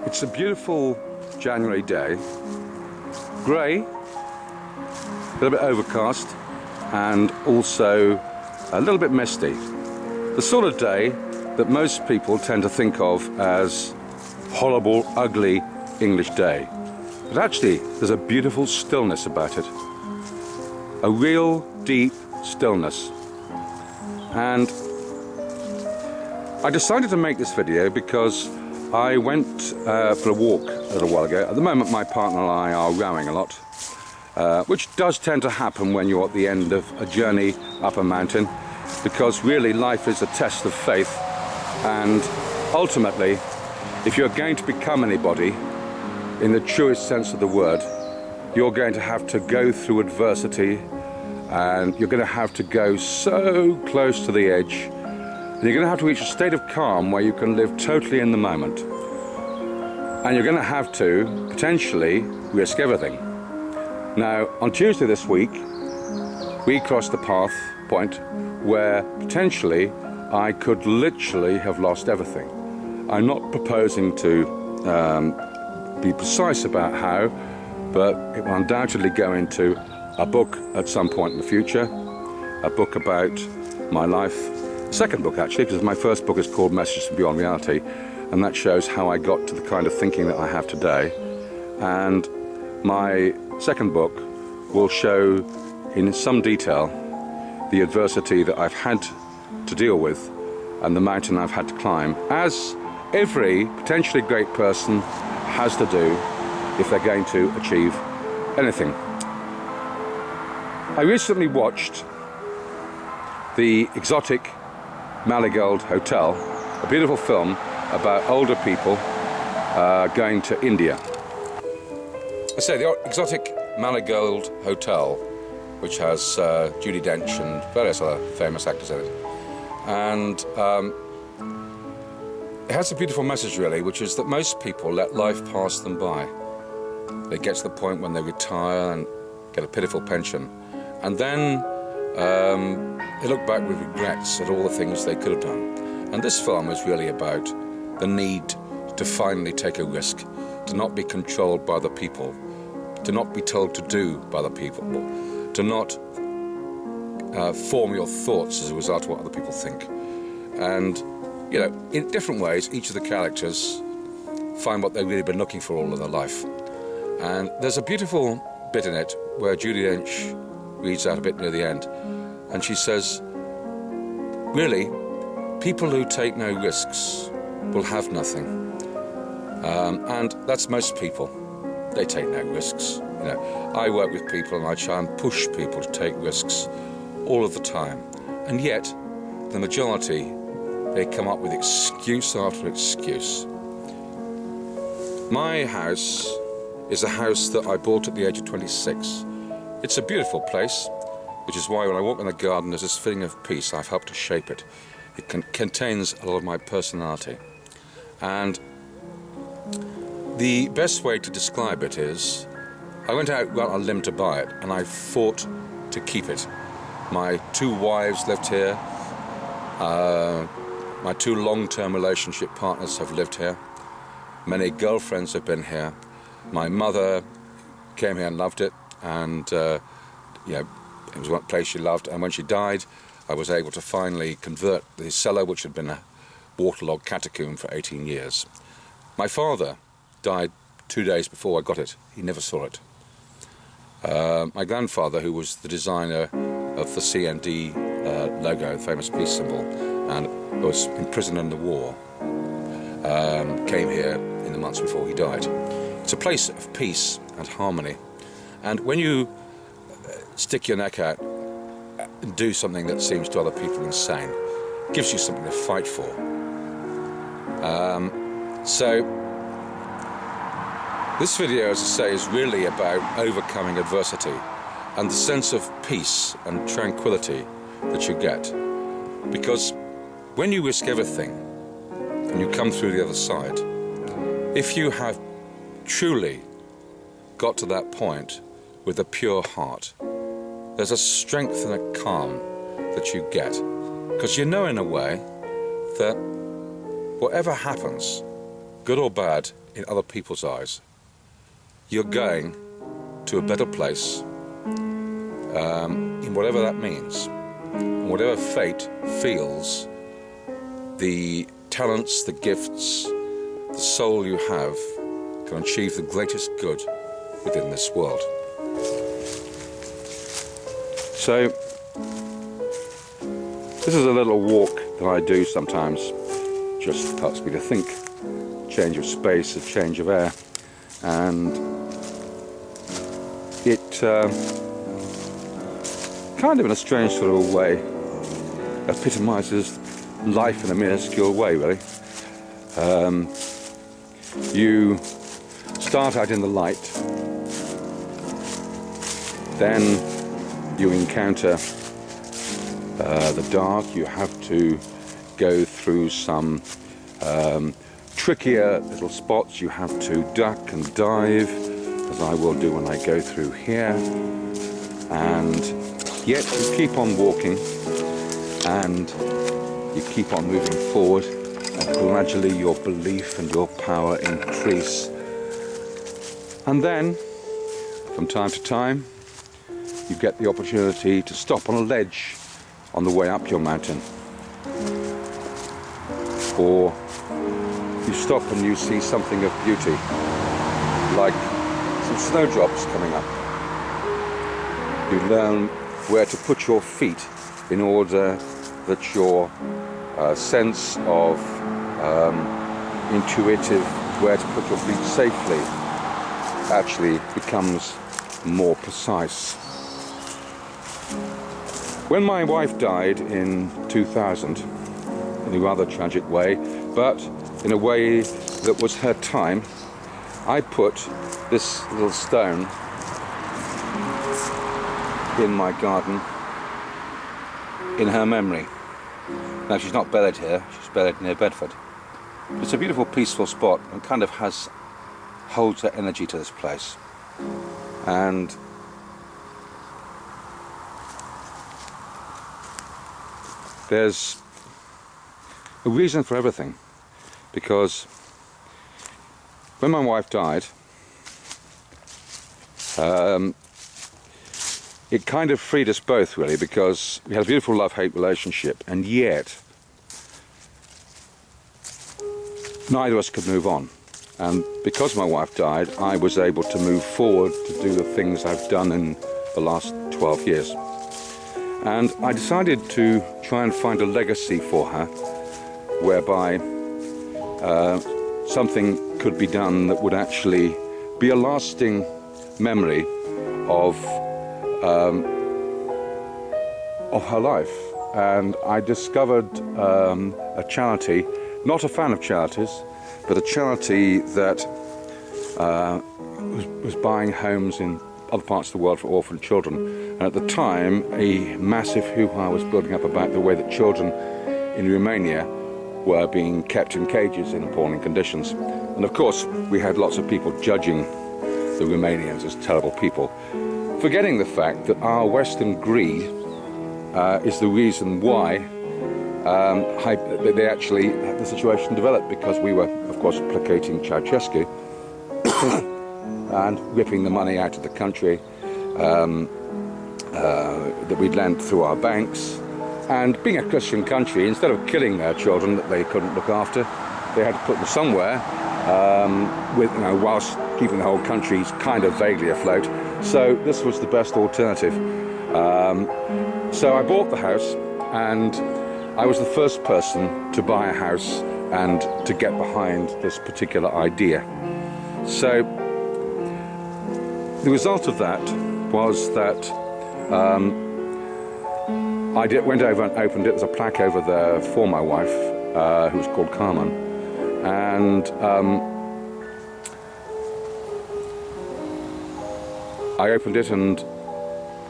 It's a beautiful January day, grey, a little bit overcast and also a little bit misty. The sort of day that most people tend to think of as horrible, ugly English day. But actually there's a beautiful stillness about it. A real deep stillness. And I decided to make this video because I went for a walk a little while ago. At the moment my partner and I are rowing a lot, which does tend to happen when you're at the end of a journey up a mountain, because really life is a test of faith, and ultimately if you're going to become anybody in the truest sense of the word, you're going to have to go through adversity, and you're going to have to go so close to the edge. You're going to have to reach a state of calm where you can live totally in the moment. And you're going to have to potentially risk everything. Now, on Tuesday this week, we crossed the path point where potentially I could literally have lost everything. I'm not proposing to be precise about how, but it will undoubtedly go into a book at some point in the future, a book about my life. Second book actually, because my first book is called Messages from Beyond Reality, and that shows how I got to the kind of thinking that I have today. And my second book will show in some detail the adversity that I've had to deal with and the mountain I've had to climb, as every potentially great person has to do if they're going to achieve anything. I recently watched The Exotic Marigold Hotel, a beautiful film about older people going to India. I say the Exotic Marigold Hotel, which has Judi Dench and various other famous actors in it, and it has a beautiful message really, which is that most people let life pass them by. They get to the point when they retire and get a pitiful pension, and then they look back with regrets at all the things they could have done. And this film is really about the need to finally take a risk, to not be controlled by the people, to not be told to do by the people, to not form your thoughts as a result of what other people think. And, you know, in different ways, each of the characters find what they've really been looking for all of their life. And there's a beautiful bit in it where Judi Dench reads out a bit near the end, and she says, really, people who take no risks will have nothing. And that's most people. They take no risks. You know, I work with people and I try and push people to take risks all of the time. And yet, the majority, they come up with excuse after excuse. My house is a house that I bought at the age of 26. It's a beautiful place, which is why when I walk in the garden there's this feeling of peace. I've helped to shape it. It contains a lot of my personality. And the best way to describe it is, I went out on a limb to buy it, and I fought to keep it. My two wives lived here. My two long-term relationship partners have lived here. Many girlfriends have been here. My mother came here and loved it, and you know, it was one place she loved. And when she died, I was able to finally convert the cellar, which had been a waterlogged catacomb for 18 years. My father died 2 days before I got it. He never saw it. My grandfather, who was the designer of the CND logo, the famous peace symbol, and was imprisoned in the war, came here in the months before he died. It's a place of peace and harmony. And when you stick your neck out and do something that seems to other people insane, it gives you something to fight for. So this video, as I say, is really about overcoming adversity and the sense of peace and tranquility that you get. Because when you risk everything and you come through the other side, if you have truly got to that point with a pure heart, there's a strength and a calm that you get, because you know in a way that whatever happens, good or bad, in other people's eyes. You're going to a better place, in whatever that means. And whatever fate feels, the talents, the gifts, the soul you have can achieve the greatest good within this world. So, this is a little walk that I do sometimes. Just helps me to think. Change of space, a change of air. And it kind of in a strange sort of a way epitomizes life in a minuscule way, really. You start out in the light, then you encounter the dark. You have to go through some trickier little spots. You have to duck and dive, as I will do when I go through here, and yet you keep on walking and you keep on moving forward, and gradually your belief and your power increase. And then, from time to time, you get the opportunity to stop on a ledge on the way up your mountain. Or you stop and you see something of beauty, like some snowdrops coming up. You learn where to put your feet in order that your sense of intuitive where to put your feet safely actually becomes more precise. When my wife died in 2000, in a rather tragic way, but in a way that was her time, I put this little stone in my garden in her memory. Now, she's not buried here, she's buried near Bedford. It's a beautiful, peaceful spot and kind of holds that energy to this place. And there's a reason for everything, because when my wife died, it kind of freed us both, really, because we had a beautiful love-hate relationship, and yet neither of us could move on. And because my wife died, I was able to move forward to do the things I've done in the last 12 years. And I decided to try and find a legacy for her, whereby something could be done that would actually be a lasting memory of her life. And I discovered a charity, not a fan of charities, but a charity that was buying homes in other parts of the world for orphan children. And at the time, a massive hoo-ha was building up about the way that children in Romania were being kept in cages in appalling conditions. And of course, we had lots of people judging the Romanians as terrible people, forgetting the fact that our Western greed is the reason why they actually had the situation developed, because we were, of course, placating Ceausescu and ripping the money out of the country that we'd lent through our banks. And being a Christian country, instead of killing their children that they couldn't look after, they had to put them somewhere, whilst keeping the whole country kind of vaguely afloat. So this was the best alternative. So I bought the house, and I was the first person to buy a house and to get behind this particular idea. So the result of that was that I went over and opened it. There's a plaque over there for my wife, who was called Carmen. And I opened it and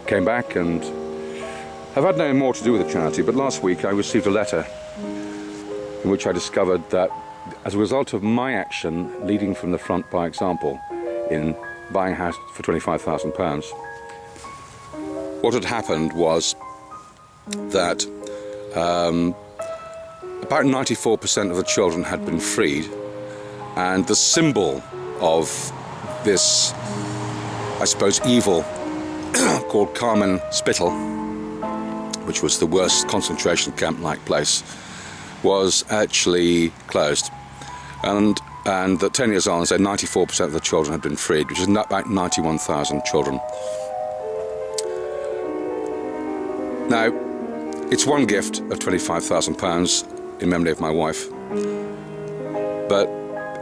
came back, and I've had no more to do with the charity, but last week I received a letter in which I discovered that as a result of my action, leading from the front by example, in buying a house for £25,000, what had happened was that about 94% of the children had been freed, And the symbol of this, I suppose, evil called Kármán Spittal, which was the worst concentration camp-like place, was actually closed. And that 10 years on, say 94% of the children had been freed, which is about 91,000 children. Now, it's one gift of £25,000 in memory of my wife, but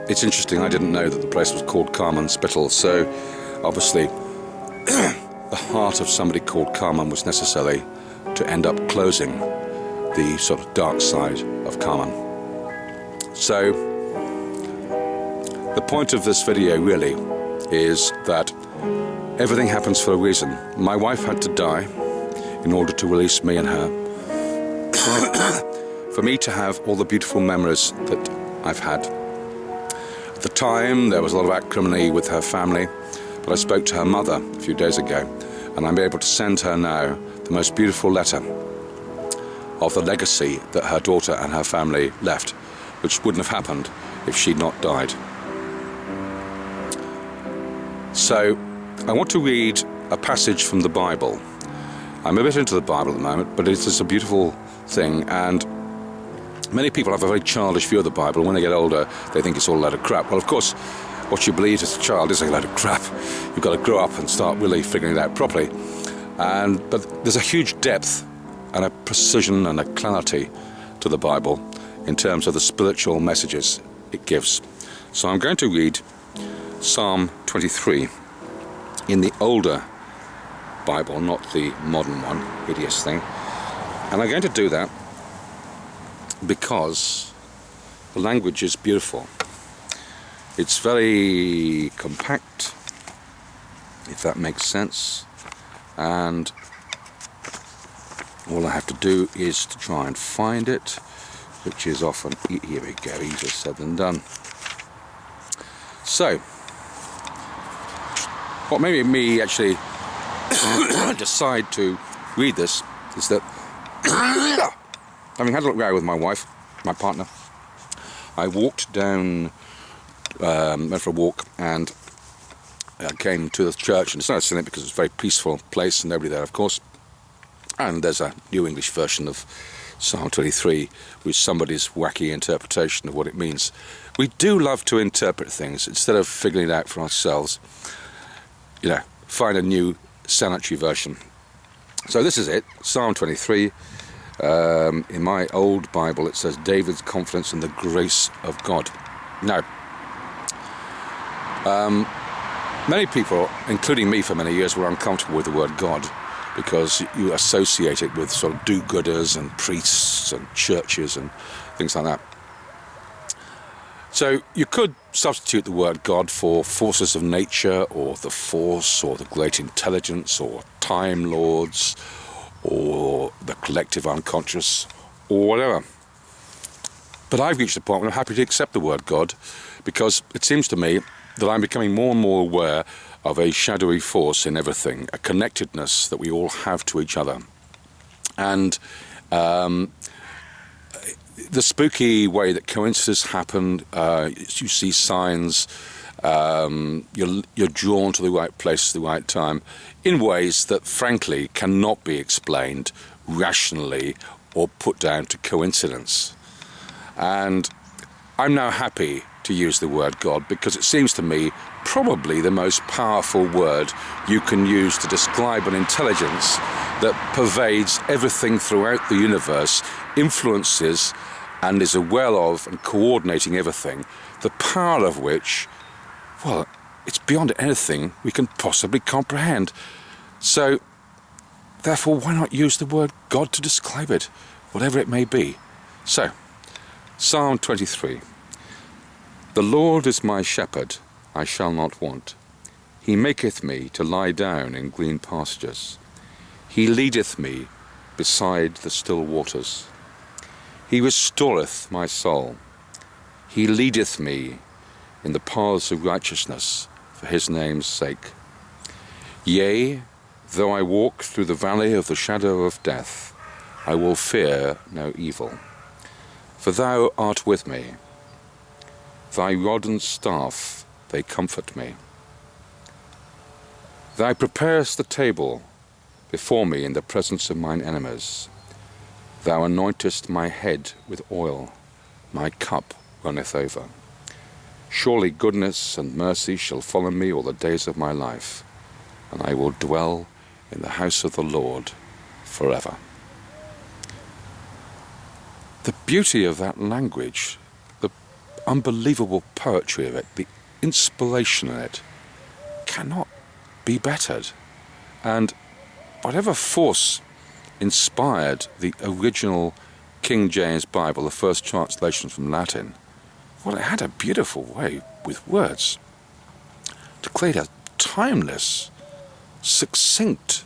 it's interesting, I didn't know that the place was called Kármán Spittal, so obviously the heart of somebody called Kármán was necessary to end up closing the sort of dark side of Kármán. So the point of this video really is that everything happens for a reason. My wife had to die in order to release me and her, for me to have all the beautiful memories that I've had. At the time, there was a lot of acrimony with her family, but I spoke to her mother a few days ago, and I'm able to send her now the most beautiful letter of the legacy that her daughter and her family left, which wouldn't have happened if she'd not died. So, I want to read a passage from the Bible. I'm a bit into the Bible at the moment, but it is a beautiful thing, and many people have a very childish view of the Bible. When they get older, they think it's all a load of crap. Well, of course, what you believe as a child is a load of crap. You've got to grow up and start really figuring it out properly. But there's a huge depth and a precision and a clarity to the Bible in terms of the spiritual messages it gives. So I'm going to read Psalm 23 in the older Bible, not the modern one, hideous thing. And I'm going to do that because the language is beautiful. It's very compact, if that makes sense, and all I have to do is to try and find it, which is often, here we go, easier said than done. So, what made me actually decide to read this is that having had a little row with my wife, my partner, I walked down, went for a walk, and came to the church, and decided to sit in it because it's a very peaceful place and nobody there, of course. And there's a New English version of Psalm 23 with somebody's wacky interpretation of what it means. We do love to interpret things instead of figuring it out for ourselves. You know, find a new sanitary version. So this is it, Psalm 23. In my old Bible it says David's confidence in the grace of God. Now, many people, including me for many years, were uncomfortable with the word God because you associate it with sort of do-gooders and priests and churches and things like that. So you could substitute the word God for forces of nature, or the force, or the great intelligence, or time lords, or the collective unconscious, or whatever. But I've reached a point where I'm happy to accept the word God, because it seems to me that I'm becoming more and more aware of a shadowy force in everything, a connectedness that we all have to each other. And the spooky way that coincidences happen, you see signs, you're drawn to the right place at the right time in ways that frankly cannot be explained rationally or put down to coincidence. And I'm now happy to use the word God because it seems to me probably the most powerful word you can use to describe an intelligence that pervades everything throughout the universe, influences and is aware of and coordinating everything, the power of which, well, it's beyond anything we can possibly comprehend. So, therefore, why not use the word God to describe it, whatever it may be? So, Psalm 23. The Lord is my shepherd, I shall not want. He maketh me to lie down in green pastures. He leadeth me beside the still waters. He restoreth my soul. He leadeth me in the paths of righteousness for his name's sake. Yea, though I walk through the valley of the shadow of death, I will fear no evil. For thou art with me. Thy rod and staff, they comfort me. Thou preparest the table before me in the presence of mine enemies. Thou anointest my head with oil, my cup runneth over. Surely goodness and mercy shall follow me all the days of my life, and I will dwell in the house of the Lord forever. The beauty of that language, the unbelievable poetry of it, the inspiration in it, cannot be bettered. And whatever force inspired the original King James Bible, the first translation from Latin, well, it had a beautiful way with words to create a timeless, succinct,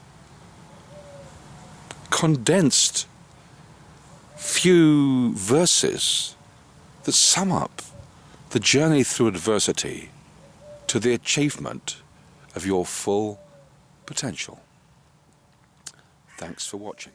condensed few verses that sum up the journey through adversity to the achievement of your full potential. Thanks for watching.